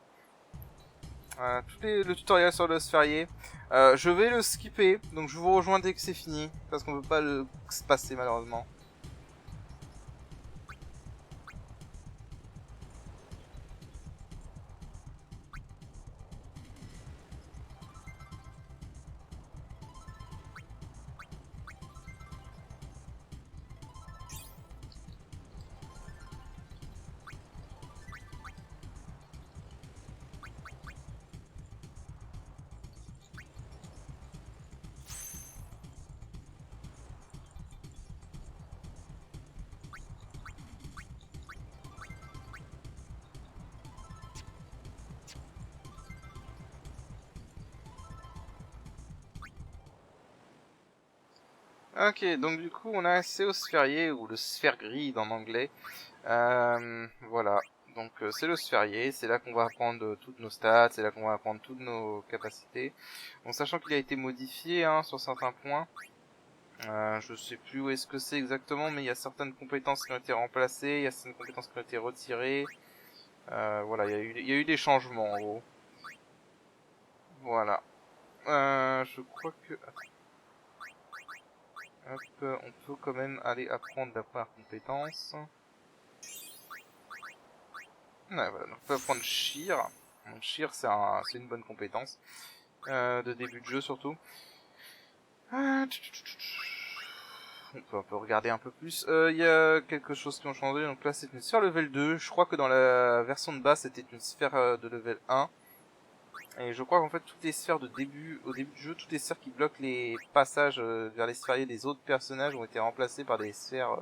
Voilà, le tutoriel sur le sphérié. Je vais le skipper, donc je vous rejoins dès que c'est fini, parce qu'on peut pas le passer malheureusement. Ok, donc du coup on a accès au sphérié, ou le Sphere Grid en anglais. Voilà, donc c'est le sphérié, c'est là qu'on va apprendre toutes nos stats, c'est là qu'on va apprendre toutes nos capacités. Bon, sachant qu'il a été modifié, hein, sur certains points. Je sais plus où est-ce que c'est exactement, mais il y a certaines compétences qui ont été remplacées, il y a certaines compétences qui ont été retirées. Voilà, il y a eu des changements en gros. Voilà. Je crois que... Hop, on peut quand même aller apprendre la première compétence. Ouais, voilà, donc on peut apprendre Shear. Donc Shear, c'est une bonne compétence. De début de jeu surtout. On peut regarder un peu plus. Il y a quelque chose qui ont changé. Donc là, c'est une sphère level 2. Je crois que dans la version de base, c'était une sphère de level 1. Et je crois qu'en fait, toutes les sphères au début du jeu, toutes les sphères qui bloquent les passages vers les sphériés des autres personnages ont été remplacées par des sphères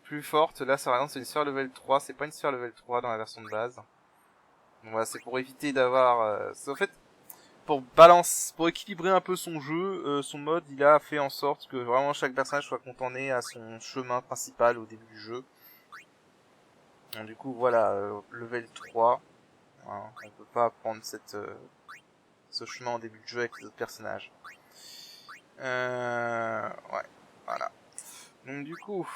plus fortes. Là, ça, c'est une sphère level 3. C'est pas une sphère level 3 dans la version de base. Donc voilà, c'est pour éviter d'avoir... en fait, pour équilibrer un peu son jeu, son mode, il a fait en sorte que vraiment chaque personnage soit cantonné à son chemin principal au début du jeu. Donc, du coup, voilà, level 3. Hein, on peut pas prendre ce chemin au début du jeu avec les autres personnages. Ouais, voilà. Donc du coup,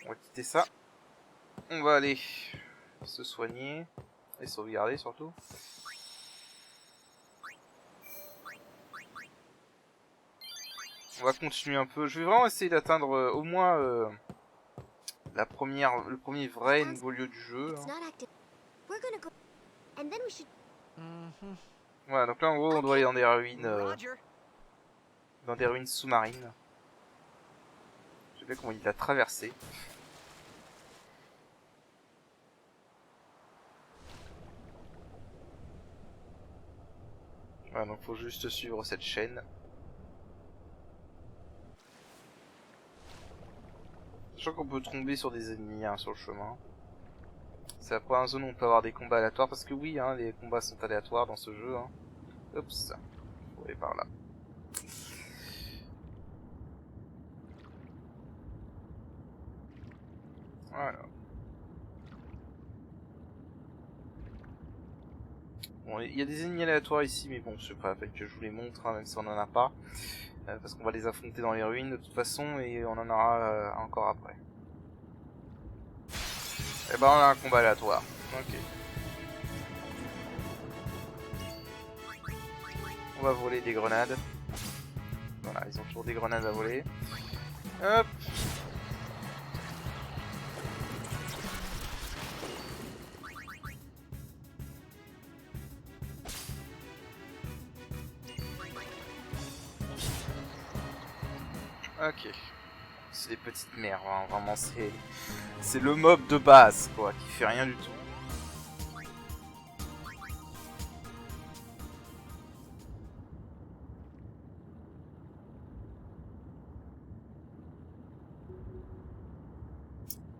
on va quitter ça. On va aller se soigner et sauvegarder surtout. On va continuer un peu. Je vais vraiment essayer d'atteindre au moins le premier vrai nouveau lieu du jeu. It's Hein. not active. We're gonna go. And then we should. Mm-hmm. Voilà, donc là en gros on doit aller dans des ruines, Roger. sous-marines. Je sais pas comment il l'a traversé. Voilà, donc faut juste suivre cette chaîne. Sachant qu'on peut tomber sur des ennemis hein, sur le chemin. C'est la première zone où on peut avoir des combats aléatoires, parce que oui, hein, les combats sont aléatoires dans ce jeu. Hein. Oups, faut aller par là. Voilà. Bon, il y a des ennemis aléatoires ici, mais bon, c'est pas la peine que je vous les montre, hein, même si on en a pas. Parce qu'on va les affronter dans les ruines de toute façon, et on en aura encore après. Et ben on a un combat aléatoire. Ok. On va voler des grenades. Voilà, ils ont toujours des grenades à voler. Hop. Ok. C'est des petites merdes, hein. Vraiment c'est le mob de base quoi, qui fait rien du tout.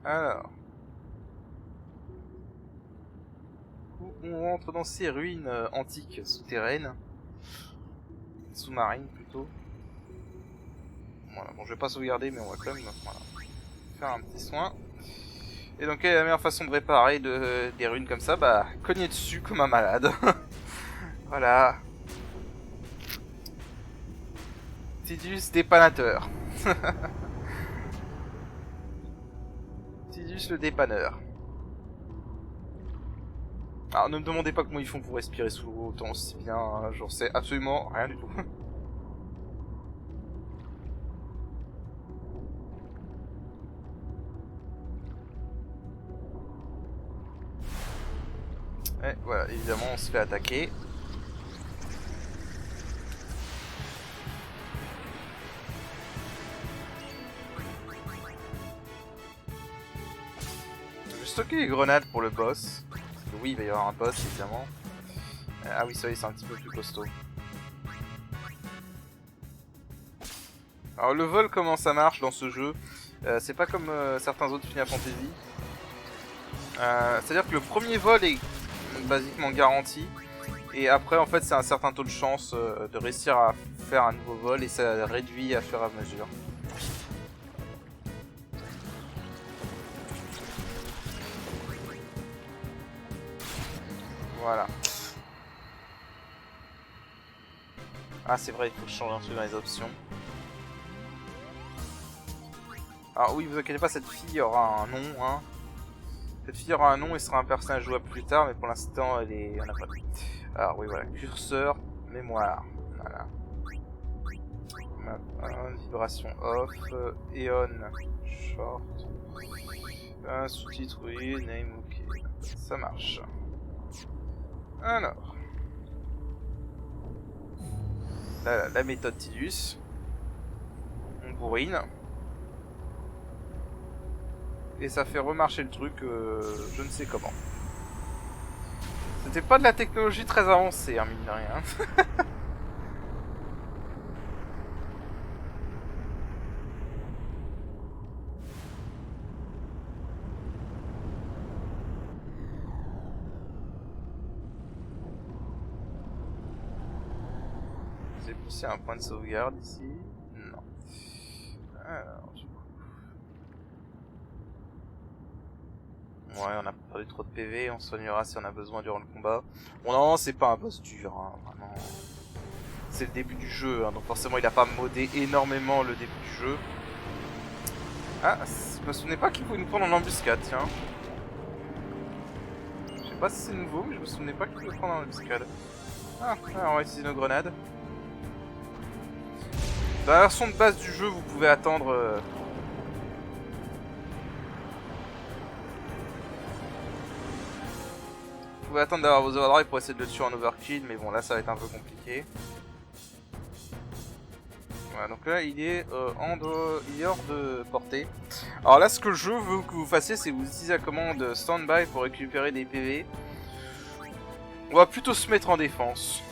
Alors. On rentre dans ces ruines antiques souterraines. Sous-marines plutôt. Voilà, bon je vais pas sauvegarder mais on va quand même voilà, faire un petit soin. Et donc quelle est la meilleure façon de réparer des ruines comme ça? Bah cogner dessus comme un malade. Voilà. Tidus dépanateur. Tidus le dépanneur. Alors ne me demandez pas comment ils font pour respirer sous l'eau autant aussi bien, hein, j'en sais absolument rien du tout. Et voilà, évidemment on se fait attaquer. Je vais stocker les grenades pour le boss. Parce que oui, il va y avoir un boss évidemment. Ah oui, ça y est, c'est un petit peu plus costaud. Alors le vol, comment ça marche dans ce jeu? C'est pas comme certains autres Final Fantasy. C'est-à-dire que le premier vol est basiquement garanti. Et après, en fait, c'est un certain taux de chance de réussir à faire un nouveau vol. Et ça réduit à fur et à mesure. Voilà. Ah, c'est vrai, il faut que je change un truc dans les options. Alors oui, vous inquiétez pas, cette fille aura un nom, hein. Cette fille aura un nom et sera un personnage jouable plus tard, mais pour l'instant, elle est... on n'a pas de... Alors oui, voilà, curseur, mémoire, voilà. Map on, vibration off, Eon, short, sous-titre, oui, name, ok, ça marche. Alors... La méthode Tidus. On bourrine. Et ça fait remarcher le truc, je ne sais comment. C'était pas de la technologie très avancée, hein, mine de rien. sais plus s'il y a un point de sauvegarde ici. Non. Alors, ouais, on a perdu trop de PV, on soignera si on a besoin durant le combat. Bon, non, c'est pas un boss dur, hein, vraiment. C'est le début du jeu, hein, donc forcément il a pas modé énormément le début du jeu. Ah, je me souvenais pas qu'il pouvait nous prendre en embuscade, tiens. Je sais pas si c'est nouveau, mais je me souvenais pas qu'il pouvait prendre en embuscade. Ah, on va utiliser nos grenades. Dans la version de base du jeu, vous pouvez attendre... Vous pouvez attendre d'avoir vos overdrive pour essayer de le tuer en overkill, mais bon là ça va être un peu compliqué. Voilà, donc là il est, il est hors de portée. Alors là ce que je veux que vous fassiez, c'est vous utiliser la commande standby pour récupérer des PV. On va plutôt se mettre en défense.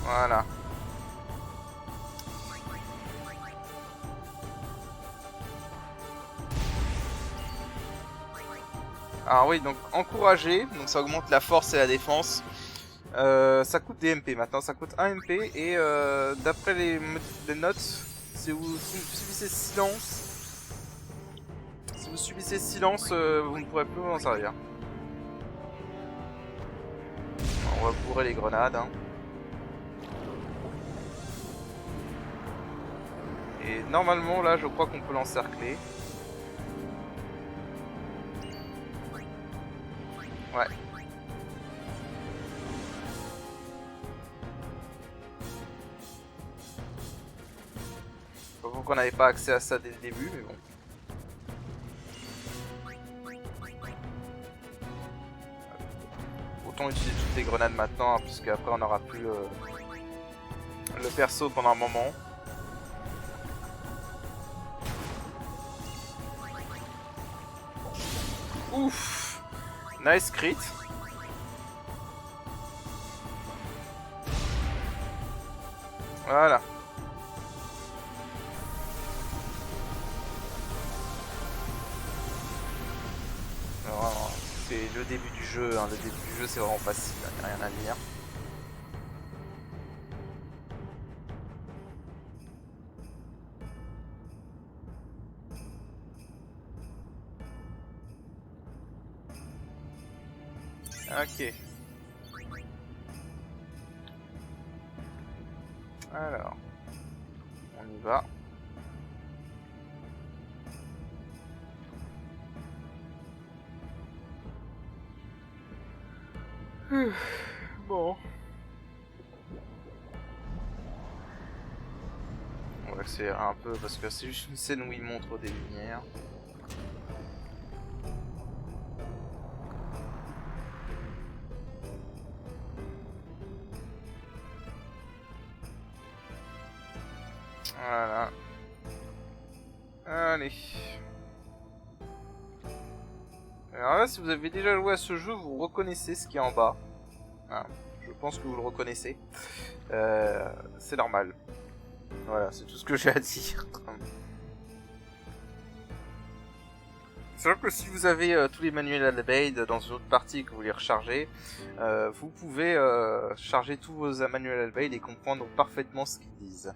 Voilà. Alors oui, donc encourager, donc ça augmente la force et la défense. Ça coûte des MP maintenant, ça coûte 1 MP et d'après les notes, si vous subissez silence, vous ne pourrez plus vous en servir. On va bourrer les grenades. Hein. Et normalement là, je crois qu'on peut l'encercler. Ouais. Pas qu'on n'avait pas accès à ça dès le début, mais bon. Autant utiliser toutes les grenades maintenant, hein, puisque après on n'aura plus le perso pendant un moment. Ouf! Nice crit. Voilà. C'est le début du jeu, hein. Le début du jeu c'est vraiment facile, il n'y a rien à dire. Ok. Alors, on y va. Bon. On va accélérer un peu parce que c'est juste une scène où il montre des lumières. Voilà. Allez. Alors là, si vous avez déjà joué à ce jeu, vous reconnaissez ce qui est en bas. Hein, je pense que vous le reconnaissez. C'est normal. Voilà, c'est tout ce que j'ai à dire. C'est vrai que si vous avez tous les manuels Albade dans une autre partie et que vous les rechargez, vous pouvez charger tous vos manuels Albade et comprendre parfaitement ce qu'ils disent.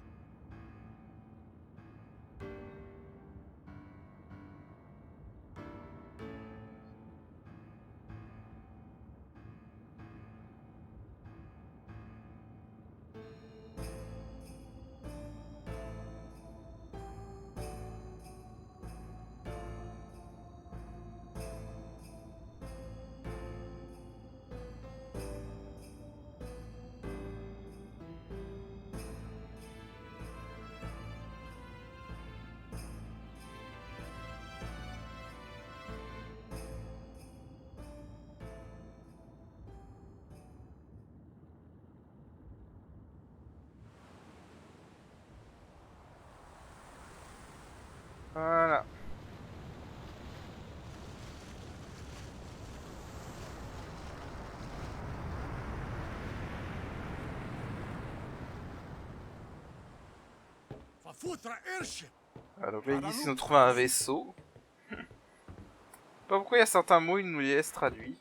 Voilà. Ah, donc là, ils disent qu'ils ont trouvé un vaisseau. Pas pourquoi il y a certains mots, il nous les laisse traduits.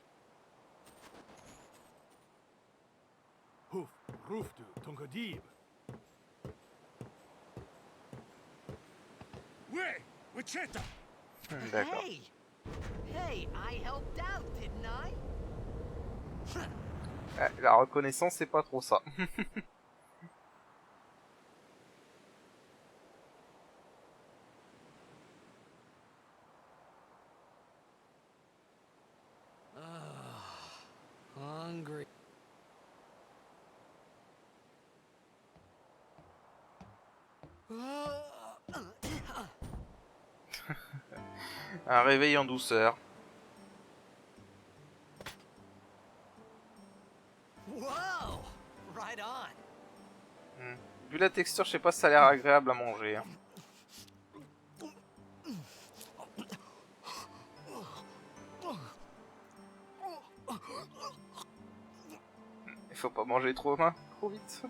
Hoof, roofdu, tungadib. Ouais, Wichita. D'accord. Hey! Hey, I helped out, didn't I? La reconnaissance, c'est pas trop ça. Hungry. Un réveil en douceur. Whoa! Right on. Vu la texture, je sais pas si ça a l'air agréable à manger. Hein. Il faut pas manger trop vite.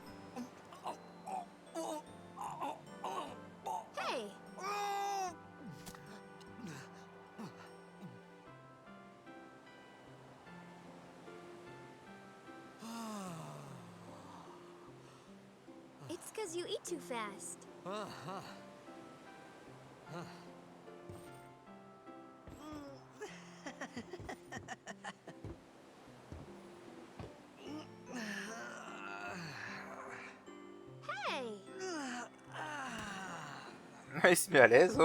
Hey! It's because you eat too fast. Hey! Il se met à l'aise.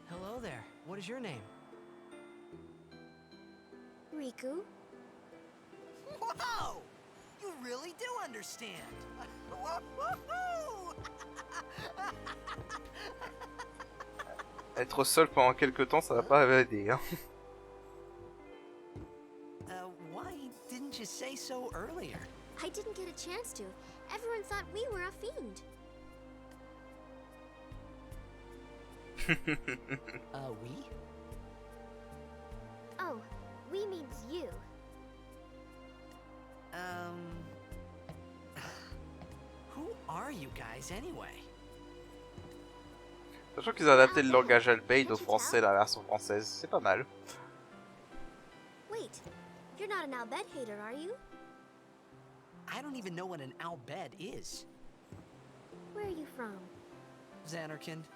Hello there. What is your name? Riku? Whoa! You really do understand. Woo-hoo-hoo! Être seul pendant quelques temps, ça va pas aider. Hein. Why didn't you say so earlier? I didn't get a chance to. Everyone thought we were a fiend. We? Oh, we means you. Who are you guys anyway? Sachant qu'ils ont adapté le langage Albeid au français, la version française, c'est pas mal. Wait, you're not an Albed hater, are you? I don't even know what an Albed is. Where are you from? Xanarkand.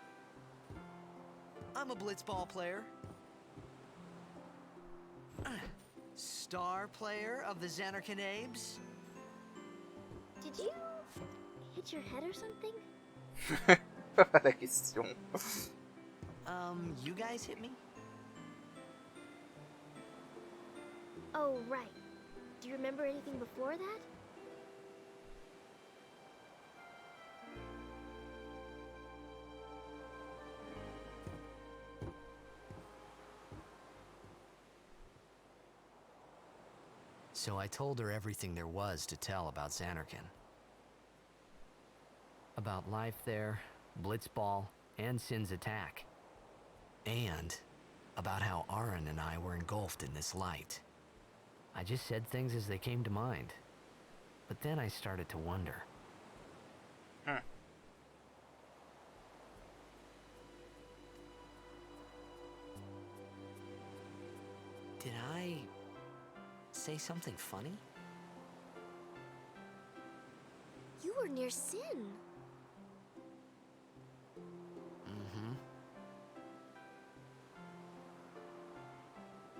I'm a blitzball player. Star player of the Xanarkand Abes. Did you hit your head or something? La question. You guys hit me? Oh, right. Do you remember anything before that? So I told her everything there was to tell about Xanarkand. About life there, Blitzball, and Sin's attack. And about how Aaron and I were engulfed in this light. I just said things as they came to mind. But then I started to wonder. Did I say something funny? You were near Sin.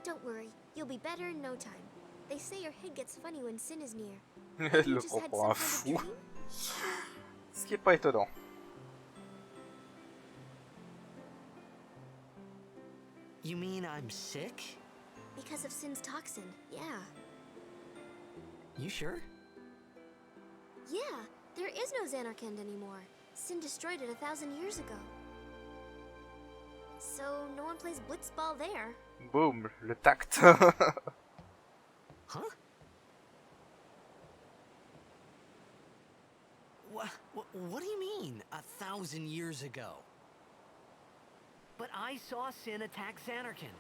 Don't worry, you'll be better in no time. They say your head gets funny when Sin is near. Elle You le just prend had pour un some kind fou. of dream? Ce qui est pas étonnant. You mean I'm sick? Because of Sin's toxin, yeah. You sure? Yeah, there is no Xanarkand anymore. Sin destroyed it 1,000 years ago. So no one plays blitzball there. Boum, le tact. Huh? What do you mean, 1,000 years ago? But I saw Sin attack Xanarkand.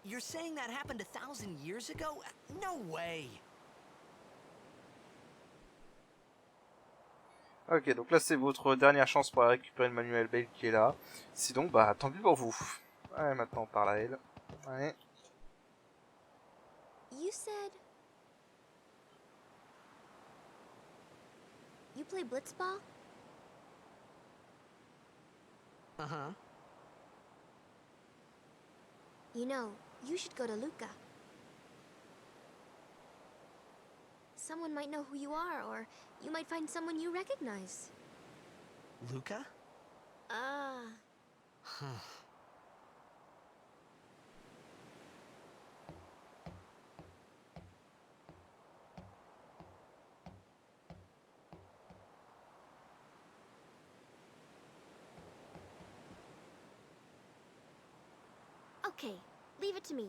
You're saying that happened 1,000 years ago? No way! Ok, donc là c'est votre dernière chance pour récupérer le manuel Bale qui est là. Sinon, bah tant pis pour vous. Ouais, maintenant on parle à elle. Ouais. You said... You play blitzball? Uh-huh. You know, you should go to Luca. Someone might know who you are, or you might find someone you recognize. Luca? Huh. Okay, leave it to me.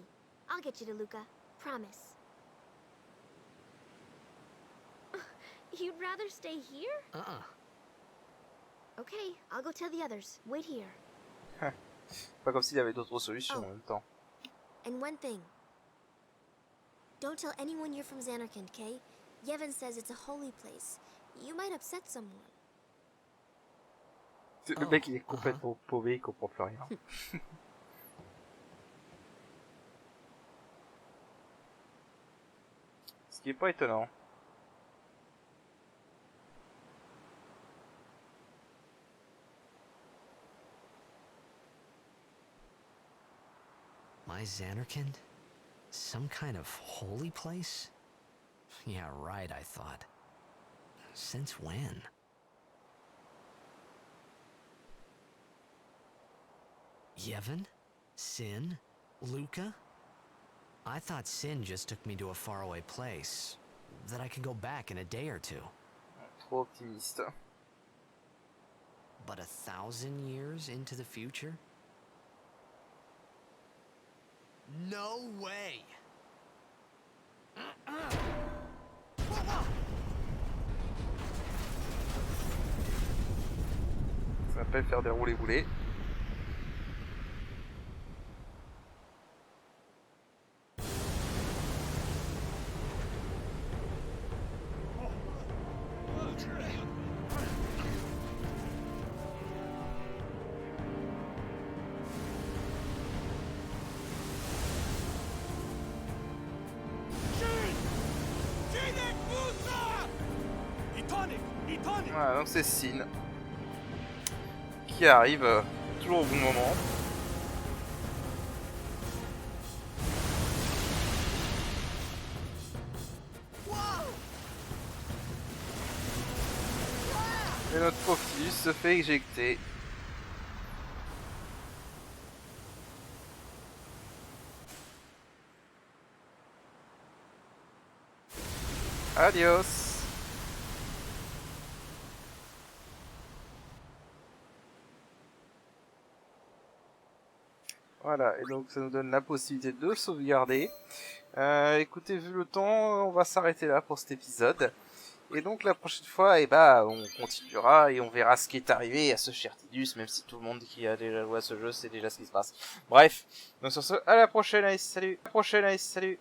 I'll get you to Luca. Promise. You'd rather stay here? Uh-uh. Okay, I'll go tell the others. Wait here. Pas comme s'il y avait d'autres solutions en même temps. And one thing. Don't tell anyone you're from Xanarkand, okay? Yevon says it's a holy place. You might upset someone. Le mec il est complètement paumé, il comprend plus rien. Ce qui est pas étonnant. My Xanarkand? Some kind of holy place? Yeah, right, I thought. Since when? Yevon? Sin? Luca? I thought Sin just took me to a faraway place. That I could go back in a day or two. Trop optimiste. But 1,000 years into the future? No way! Ça s'appelle faire des roulés-boulés. Voilà, donc c'est Sin qui arrive toujours au bon moment. Et notre Profilus se fait éjecter. Adios. Voilà, et donc ça nous donne la possibilité de sauvegarder. Écoutez, vu le temps, on va s'arrêter là pour cet épisode. Et donc la prochaine fois, eh ben, on continuera et on verra ce qui est arrivé à ce cher Tidus, même si tout le monde qui a déjà joué à ce jeu sait déjà ce qui se passe. Bref, donc sur ce, à la prochaine, allez, salut. À la prochaine, allez, salut.